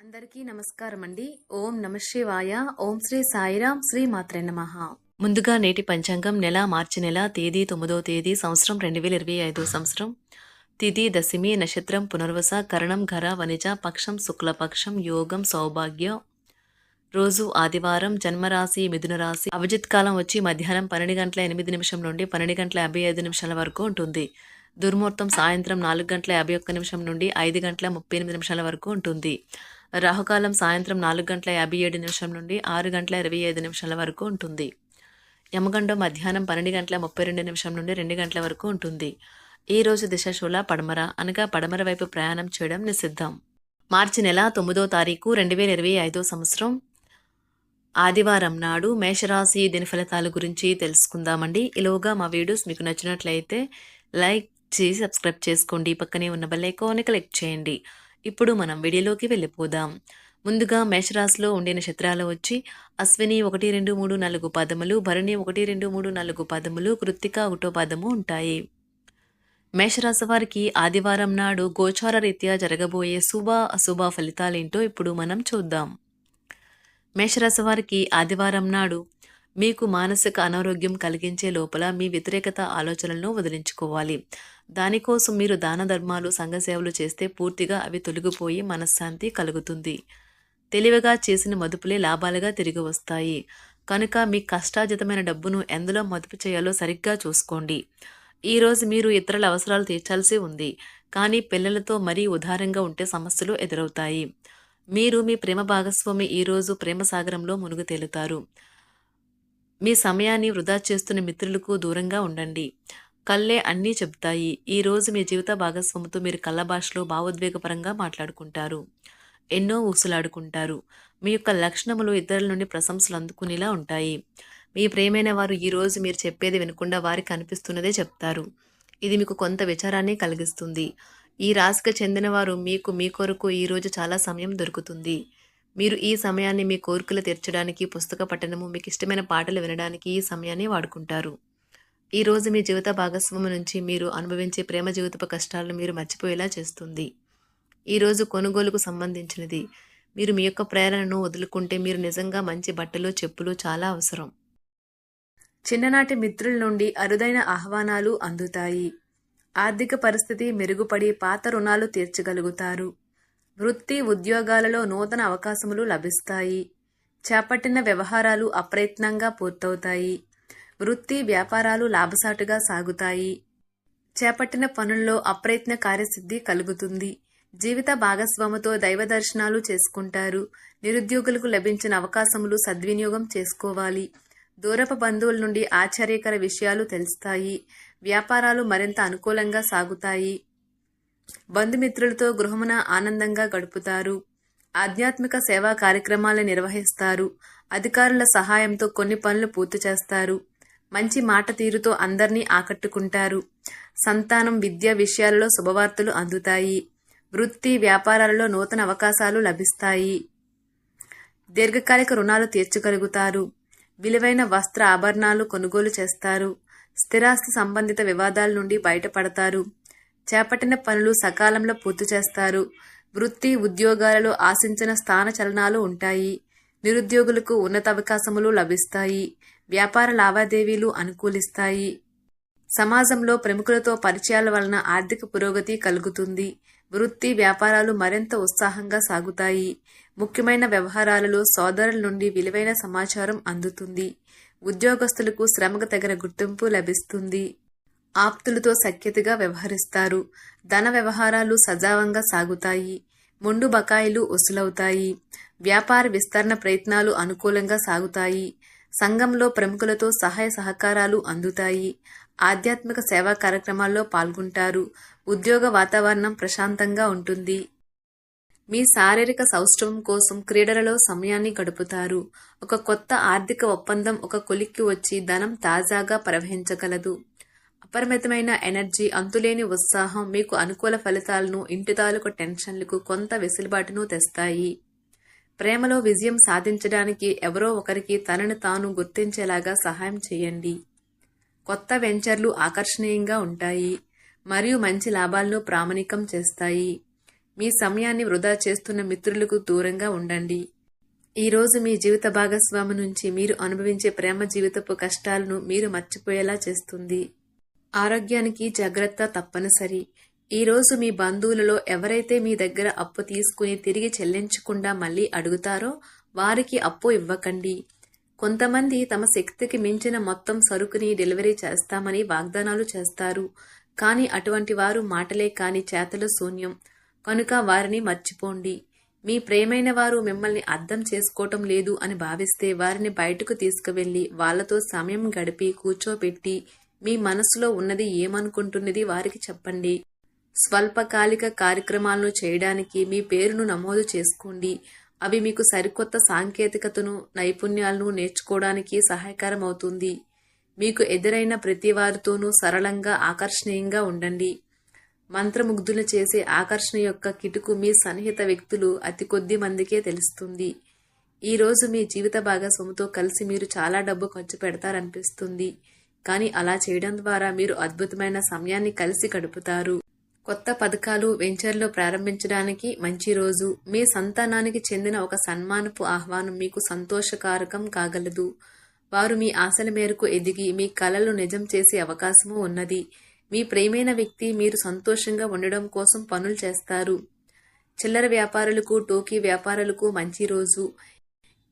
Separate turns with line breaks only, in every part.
అందరికీ నమస్కారం అండి. ఓం నమ శివాయ. ఓం శ్రీ సాయిరాం. శ్రీ మాత్రే నమః. ముందుగా నేటి పంచాంగం నెల మార్చి నెల తేదీ 9వ తేదీ సంవత్సరం 2025 సంవత్సరం. తిథి దశమి, నక్షత్రం పునర్వస, కరణం ఘర వనిజ, పక్షం శుక్లపక్షం, యోగం సౌభాగ్య, రోజు ఆదివారం, జన్మరాశి మిథున రాశి. అభిజిత్ కాలం వచ్చి మధ్యాహ్నం 12 గంటల 8 నిమిషం నుండి 12 గంటల 55 నిమిషాల వరకు ఉంటుంది. దుర్ముహూర్తం సాయంత్రం 4 గంటల 51 నిమిషం నుండి 5 గంటల 38 నిమిషాల వరకు ఉంటుంది. రాహుకాలం సాయంత్రం 4 గంటల 57 నిమిషం నుండి 6 గంటల 25 నిమిషాల వరకు ఉంటుంది. యమగండం మధ్యాహ్నం 12 గంటల 32 నిమిషం నుండి 2 గంటల వరకు ఉంటుంది. ఈ రోజు దిశాశూల పడమర, అనగా పడమర వైపు ప్రయాణం చేయడం నిషిద్ధం. మార్చి నెల 9వ తారీఖు 2025 సంవత్సరం ఆదివారం నాడు మేషరాశి దిన ఫలితాల గురించి తెలుసుకుందామండి. ఈలోగా మా వీడియోస్ మీకు నచ్చినట్లయితే లైక్ చేసి సబ్స్క్రైబ్ చేసుకోండి. పక్కనే ఉన్న బెల్ ఐకాన్ని క్లిక్ చేయండి. ఇప్పుడు మనం వీడియోలోకి వెళ్ళిపోదాం. ముందుగా మేషరాశిలో ఉండే నక్షత్రాలు వచ్చి అశ్విని 1, 2, 3, 4 పదములు, భరణి 1, 2, 3, 4 పదములు, కృత్తిక 1వ పదము ఉంటాయి. మేషరాశి వారికి ఆదివారం నాడు గోచార రీత్యా జరగబోయే శుభ అశుభ ఫలితాలేంటో ఇప్పుడు మనం చూద్దాం. మేషరాశి వారికి ఆదివారం నాడు మీకు మానసిక అనారోగ్యం కలిగించే లోపల మీ వ్యతిరేకత ఆలోచనలను వదిలించుకోవాలి. దానికోసం మీరు దాన ధర్మాలు, సంఘ సేవలు చేస్తే పూర్తిగా అవి తొలగిపోయి మనశ్శాంతి కలుగుతుంది. తెలివిగా చేసిన మదుపులే లాభాలుగా తిరిగి వస్తాయి. కనుక మీ కష్టార్జితమైన డబ్బును ఎందులో మదుపు చేయాలో సరిగ్గా చూసుకోండి. ఈరోజు మీరు ఇతరుల అవసరాలు తీర్చాల్సి ఉంది, కానీ పిల్లలతో మరీ ఉదారంగా ఉంటే సమస్యలు ఎదురవుతాయి. మీరు మీ ప్రేమ భాగస్వామి ఈరోజు ప్రేమ సాగరంలో మునుగు తేలుతారు. మీ సమయాన్ని వృధా చేస్తున్న మిత్రులకు దూరంగా ఉండండి. కళ్ళే అన్నీ చెబుతాయి. ఈరోజు మీ జీవిత భాగస్వామితో మీరు కళ్ళ భాషలో భావోద్వేగపరంగా మాట్లాడుకుంటారు. ఎన్నో ఊసులాడుకుంటారు. మీ యొక్క లక్షణములు ఇతరుల నుండి ప్రశంసలు అందుకునేలా ఉంటాయి. మీ ప్రేమైన వారు ఈరోజు మీరు చెప్పేది వినకుండా వారికి అనిపిస్తున్నదే చెప్తారు. ఇది మీకు కొంత విచారాన్ని కలిగిస్తుంది. ఈ రాశికి చెందిన వారు మీ కొరకు ఈరోజు చాలా సమయం దొరుకుతుంది. మీరు ఈ సమయాన్ని మీ కోరికలు తీర్చడానికి, పుస్తక పఠనము, మీకు ఇష్టమైన పాటలు వినడానికి ఈ సమయాన్ని వాడుకుంటారు. ఈరోజు మీ జీవిత భాగస్వామి నుంచి మీరు అనుభవించే ప్రేమ జీవితపు కష్టాలను మీరు మర్చిపోయేలా చేస్తుంది. ఈరోజు కొనుగోలుకు సంబంధించినది. మీరు మీ యొక్క ప్రేరణను వదులుకుంటే మీరు నిజంగా మంచి బట్టలు, చెప్పులు చాలా అవసరం. చిన్ననాటి మిత్రుల నుండి అరుదైన ఆహ్వానాలు అందుతాయి. ఆర్థిక పరిస్థితి మెరుగుపడి పాత రుణాలు తీర్చగలుగుతారు. వృత్తి, ఉద్యోగాలలో నూతన అవకాశములు లభిస్తాయి. చేపట్టిన వ్యవహారాలు అప్రయత్నంగా పూర్తవుతాయి. వృత్తి, వ్యాపారాలు లాభసాటుగా సాగుతాయి. చేపట్టిన పనుల్లో అప్రయత్న కార్యసిద్ధి కలుగుతుంది. జీవిత భాగస్వామితో దైవ దర్శనాలు చేసుకుంటారు. నిరుద్యోగులకు లభించిన అవకాశములు సద్వినియోగం చేసుకోవాలి. దూరపు బంధువుల నుండి ఆశ్చర్యకర విషయాలు తెలుస్తాయి. వ్యాపారాలు మరింత అనుకూలంగా సాగుతాయి. బంధుమిత్రులతో గృహమున ఆనందంగా గడుపుతారు. ఆధ్యాత్మిక సేవా కార్యక్రమాలను నిర్వహిస్తారు. అధికారుల సహాయంతో కొన్ని పనులు పూర్తి చేస్తారు. మంచి మాట తీరుతో అందరినీ ఆకట్టుకుంటారు. సంతానం, విద్య విషయాలలో శుభవార్తలు అందుతాయి. వృత్తి, వ్యాపారాలలో నూతన అవకాశాలు లభిస్తాయి. దీర్ఘకాలిక రుణాలు తీర్చగలుగుతారు. విలువైన వస్త్ర ఆభరణాలు కొనుగోలు చేస్తారు. స్థిరాస్తి సంబంధిత వివాదాల నుండి బయటపడతారు. చేపట్టిన పనులు సకాలంలో పూర్తి చేస్తారు. వృత్తి, ఉద్యోగాలలో ఆశించిన స్థాన చలనాలు ఉంటాయి. నిరుద్యోగులకు ఉన్నత అవకాశములు లభిస్తాయి. వ్యాపార లావాదేవీలు అనుకూలిస్తాయి. సమాజంలో ప్రముఖులతో పరిచయాల వలన ఆర్థిక పురోగతి కలుగుతుంది. వృత్తి, వ్యాపారాలు మరింత ఉత్సాహంగా సాగుతాయి. ముఖ్యమైన వ్యవహారాలలో సోదరుల నుండి విలువైన సమాచారం అందుతుంది. ఉద్యోగస్తులకు శ్రమకు తగిన గుర్తింపు లభిస్తుంది. ఆప్తులతో సఖ్యతగా వ్యవహరిస్తారు. ధన వ్యవహారాలు సజావంగా సాగుతాయి. మొండు బకాయిలు వసూలవుతాయి. వ్యాపార విస్తరణ ప్రయత్నాలు అనుకూలంగా సాగుతాయి. సంఘంలో ప్రముఖులతో సహాయ సహకారాలు అందుతాయి. ఆధ్యాత్మిక సేవా కార్యక్రమాల్లో పాల్గొంటారు. ఉద్యోగ వాతావరణం ప్రశాంతంగా ఉంటుంది. మీ శారీరక సౌష్ఠవం కోసం క్రీడలలో సమయాన్ని గడుపుతారు. ఒక కొత్త ఆర్థిక ఒప్పందం ఒక కొలిక్కి వచ్చి ధనం తాజాగా ప్రవహించగలదు. అపరిమితమైన ఎనర్జీ, అంతులేని ఉత్సాహం మీకు అనుకూల ఫలితాలను, ఇంటి తాలూకు టెన్షన్లకు కొంత వెసులుబాటును తెస్తాయి. ప్రేమలో విజయం సాధించడానికి ఎవరో ఒకరికి తనను తాను గుర్తించేలాగా సహాయం చేయండి. కొత్త వెంచర్లు ఆకర్షణీయంగా ఉంటాయి మరియు మంచి లాభాలను ప్రామాణికం చేస్తాయి. మీ సమయాన్ని వృధా చేస్తున్న మిత్రులకు దూరంగా ఉండండి. ఈరోజు మీ జీవిత భాగస్వామి నుంచి మీరు అనుభవించే ప్రేమ జీవితపు కష్టాలను మీరు మర్చిపోయేలా చేస్తుంది. ఆరోగ్యానికి జాగ్రత్త తప్పనిసరి. ఈరోజు మీ బంధువులలో ఎవరైతే మీ దగ్గర అప్పు తీసుకుని తిరిగి చెల్లించకుండా మళ్ళీ అడుగుతారో వారికి అప్పు ఇవ్వకండి. కొంతమంది తమ శక్తికి మించిన మొత్తం సరుకుని డెలివరీ చేస్తామని వాగ్దానాలు చేస్తారు. కానీ అటువంటి వారు మాటలే కాని చేతలు శూన్యం. కనుక వారిని మర్చిపోండి. మీ ప్రేమైన వారు మిమ్మల్ని అర్థం చేసుకోవటం లేదు అని భావిస్తే వారిని బయటకు తీసుకువెళ్లి వాళ్లతో సమయం గడిపి కూర్చోబెట్టి మీ మనసులో ఉన్నది ఏమనుకుంటున్నది వారికి చెప్పండి. స్వల్పకాలిక కార్యక్రమాలను చేయడానికి మీ పేరును నమోదు చేసుకోండి. అవి మీకు సరికొత్త సాంకేతికతను, నైపుణ్యాలను నేర్చుకోవడానికి సహాయకరం అవుతుంది. మీకు ఎదురైన ప్రతి వారితోనూ సరళంగా, ఆకర్షణీయంగా ఉండండి. మంత్రముగ్ధులు చేసే ఆకర్షణ యొక్క కిటుకు మీ సన్నిహిత వ్యక్తులు అతి కొద్ది మందికే తెలుస్తుంది. ఈరోజు మీ జీవిత భాగస్వామితో కలిసి మీరు చాలా డబ్బు ఖర్చు పెడతారనిపిస్తుంది. కానీ అలా చేయడం ద్వారా మీరు అద్భుతమైన సమయాన్ని కలిసి గడుపుతారు. కొత్త పథకాలు, వెంచర్లు ప్రారంభించడానికి మంచి రోజు. మీ సంతానానికి చెందిన ఒక సన్మానపు ఆహ్వానం మీకు సంతోషకారకం కాగలదు. వారు మీ ఆశల మేరకు ఎదిగి మీ కలలు నిజం చేసే అవకాశము ఉన్నది. మీ ప్రియమైన వ్యక్తి మీరు సంతోషంగా ఉండడం కోసం పనులు చేస్తారు. చిల్లర వ్యాపారులకు, టోకీ వ్యాపారులకు మంచి రోజు.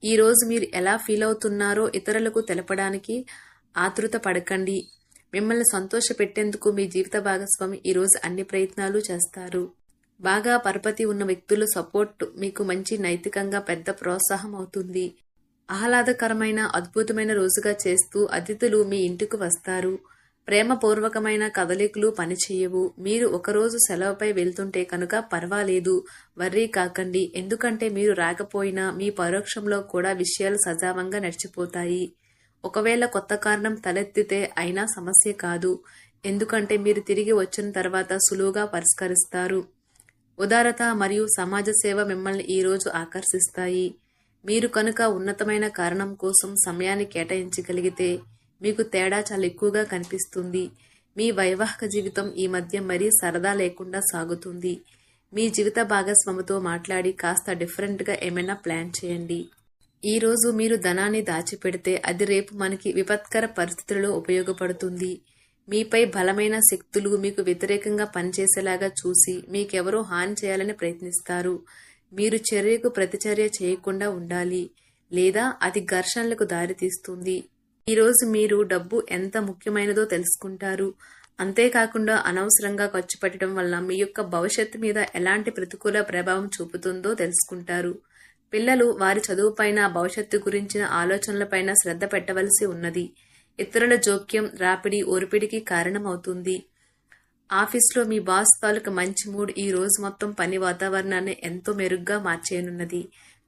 ఈ రోజు మీరు ఎలా ఫీల్ అవుతున్నారో ఇతరులకు తెలపడానికి ఆతృత పడకండి. మిమ్మల్ని సంతోష పెట్టేందుకు మీ జీవిత భాగస్వామి ఈరోజు అన్ని ప్రయత్నాలు చేస్తారు. బాగా పరపతి ఉన్న వ్యక్తుల సపోర్ట్ మీకు మంచి నైతికంగా పెద్ద ప్రోత్సాహం అవుతుంది. ఆహ్లాదకరమైన, అద్భుతమైన రోజుగా చేస్తూ అతిథులు మీ ఇంటికి వస్తారు. ప్రేమపూర్వకమైన కదలికలు పనిచేయవు. మీరు ఒకరోజు సెలవుపై వెళ్తుంటే కనుక పర్వాలేదు, వర్రీ కాకండి. ఎందుకంటే మీరు రాకపోయినా మీ పరోక్షంలో కూడా విషయాలు సజావంగా నడిచిపోతాయి. ఒకవేళ కొత్త కారణం తలెత్తితే అయినా సమస్య కాదు. ఎందుకంటే మీరు తిరిగి వచ్చిన తర్వాత సులువుగా పరిష్కరిస్తారు. ఉదారత మరియు సమాజ సేవ మిమ్మల్ని ఈరోజు ఆకర్షిస్తాయి. మీరు కనుక ఉన్నతమైన కారణం కోసం సమయాన్ని కేటాయించగలిగితే మీకు తేడా చాలా ఎక్కువగా కనిపిస్తుంది. మీ వైవాహిక జీవితం ఈ మధ్య మరీ సరదా లేకుండా సాగుతుంది. మీ జీవిత భాగస్వామితో మాట్లాడి కాస్త డిఫరెంట్గా ఏమైనా ప్లాన్ చేయండి. ఈ రోజు మీరు ధనాన్ని దాచిపెడితే అది రేపు మనకి విపత్కర పరిస్థితులలో ఉపయోగపడుతుంది. మీపై బలమైన శక్తులు మీకు వ్యతిరేకంగా పనిచేసేలాగా చూసి మీకెవరో హాని చేయాలని ప్రయత్నిస్తారు. మీరు చర్యకు ప్రతిచర్య చేయకుండా ఉండాలి, లేదా అది ఘర్షణలకు దారితీస్తుంది. ఈరోజు మీరు డబ్బు ఎంత ముఖ్యమైనదో తెలుసుకుంటారు. అంతేకాకుండా అనవసరంగా ఖర్చు పెట్టడం వల్ల మీ యొక్క భవిష్యత్తు మీద ఎలాంటి ప్రతికూల ప్రభావం చూపుతుందో తెలుసుకుంటారు. పిల్లలు వారి చదువుపైన, భవిష్యత్తు గురించిన ఆలోచనలపైన శ్రద్ధ పెట్టవలసి ఉన్నది. ఇతరుల జోక్యం, రాపిడి, ఒరిపిడికి కారణమవుతుంది. ఆఫీస్లో మీ బాస్ తాలూకు మంచి మూడ్ ఈ రోజు మొత్తం పని వాతావరణాన్ని ఎంతో మెరుగ్గా మార్చేయనున్నది.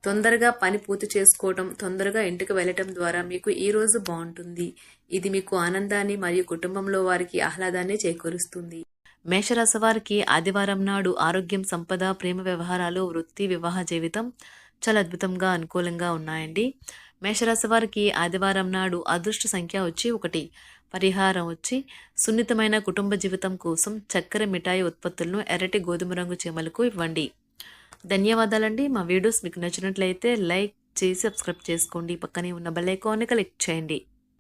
తొందరగా పని పూర్తి చేసుకోవడం, తొందరగా ఇంటికి వెళ్లటం ద్వారా మీకు ఈ రోజు బాగుంటుంది. ఇది మీకు ఆనందాన్ని మరియు కుటుంబంలో వారికి ఆహ్లాదాన్ని చేకూరుస్తుంది. మేషరాశి వారికి ఆదివారం నాడు ఆరోగ్యం, సంపద, ప్రేమ వ్యవహారాలు, వృత్తి, వివాహ జీవితం చాలా అద్భుతంగా, అనుకూలంగా ఉన్నాయండి. మేషరాశి వారికి ఆదివారం నాడు అదృష్ట సంఖ్య వచ్చి 1. పరిహారం వచ్చి సున్నితమైన కుటుంబ జీవితం కోసం చక్కెర మిఠాయి ఉత్పత్తులను ఎర్రటి గోధుమ రంగు చీమలకు ఇవ్వండి. ధన్యవాదాలండి. మా వీడియోస్ మీకు నచ్చినట్లయితే లైక్ చేసి సబ్స్క్రైబ్ చేసుకోండి. పక్కనే ఉన్న బెల్ ఐకాన్ని క్లిక్ చేయండి.